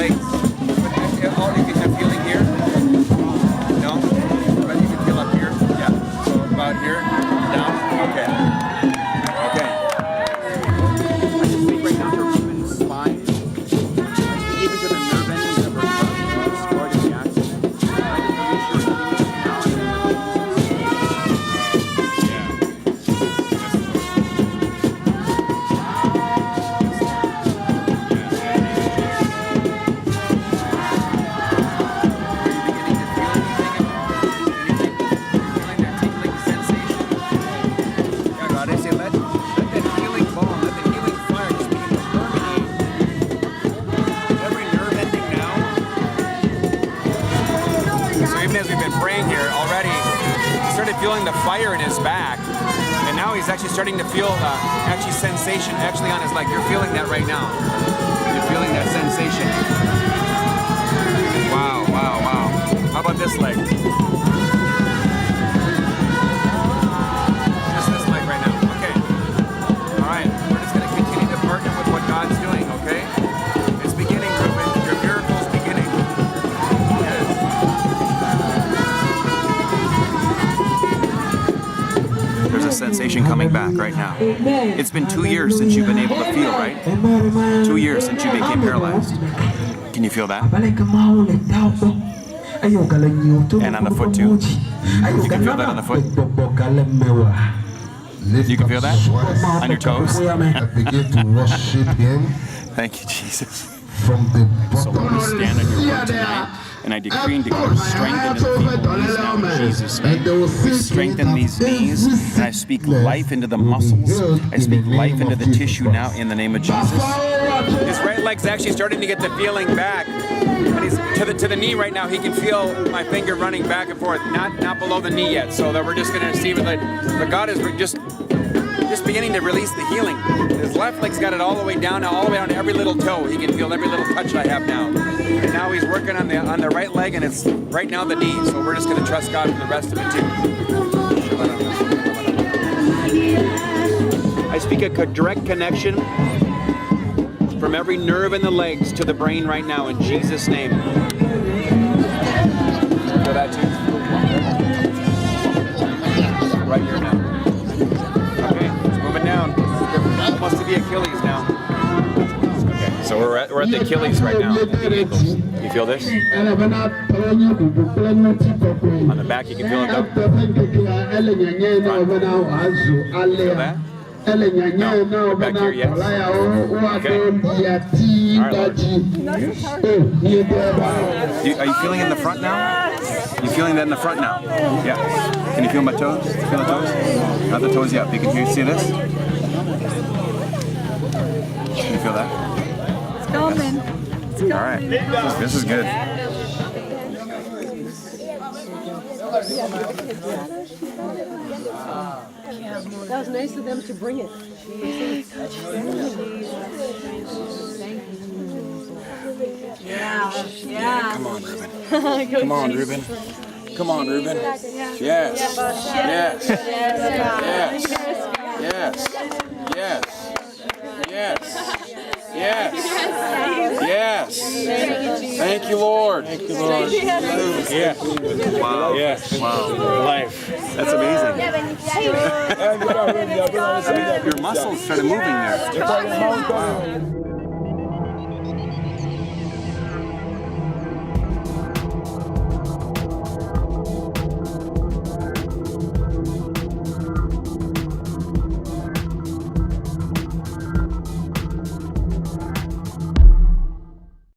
legs. But all you get a feeling here? No? But you can feel up here? Yeah. So about here, down? Okay. Okay. I can speak right now to Ruben's spine. I speak even to the nerve endings of her throat destroyed in the accident. I can release your healing now in the name of Jesus. As we've been praying here already, he started feeling the fire in his back, and now he's actually starting to feel actually sensation actually on his leg. You're feeling that right now. You're feeling that sensation. Wow, wow, wow. How about this leg? Just this leg right now. Okay. All right. We're just going to continue to partner with what God's doing, okay? It's beginning, Ruben. Your miracle's beginning. There's a sensation coming back right now. It's been 2 years since you've been able to feel, right? 2 years since you became paralyzed. Can you feel that? And on the foot too? You can feel that on the foot? You can feel that? On your toes? Begin to worship Him. Thank you, Jesus. From the So Lord, we stand on your word tonight, and I decree and declare strength into the feeble knees now in Jesus' name. We strengthen these knees, and I speak life into the muscles. I speak life into the tissue now in the name of Jesus. His right leg's actually starting to get the feeling back, and he's to the knee right now. He can feel my finger running back and forth, not below the knee yet. So that we're just going to see that God is just beginning to release the healing. His left leg's got it all the way down now, all the way down to every little toe. He can feel every little touch I have now. And now he's working on the right leg, and it's right now the knee. So we're just going to trust God for the rest of it too. I speak a direct connection from every nerve in the legs to the brain right now in Jesus' name. Feel that too? Right here now. Down. Almost to the Achilles now. Okay, so we're at the Achilles right now. The ankles. You feel this? On the back, you can feel it though. Feel that? No. Back here, yes. Okay. All right, Lord. Are you feeling it in the front now? You feeling that in the front now? Yeah. Can you feel my toes? Feel the toes? Not the toes yet. You can see this? Can you feel that? It's coming. Yes. It's coming. All right. This is good. That was nice of them to bring it. Yeah. Come on, Ruben. Come on, Ruben. Come on, Ruben. Yes. Yes. Yes. Yes. Yes. Yes. Yes. Yes. Thank you, Lord. Thank you, Lord. Yeah. Wow. Yes. Wow. Life. That's amazing. Your muscles started moving there. Wow.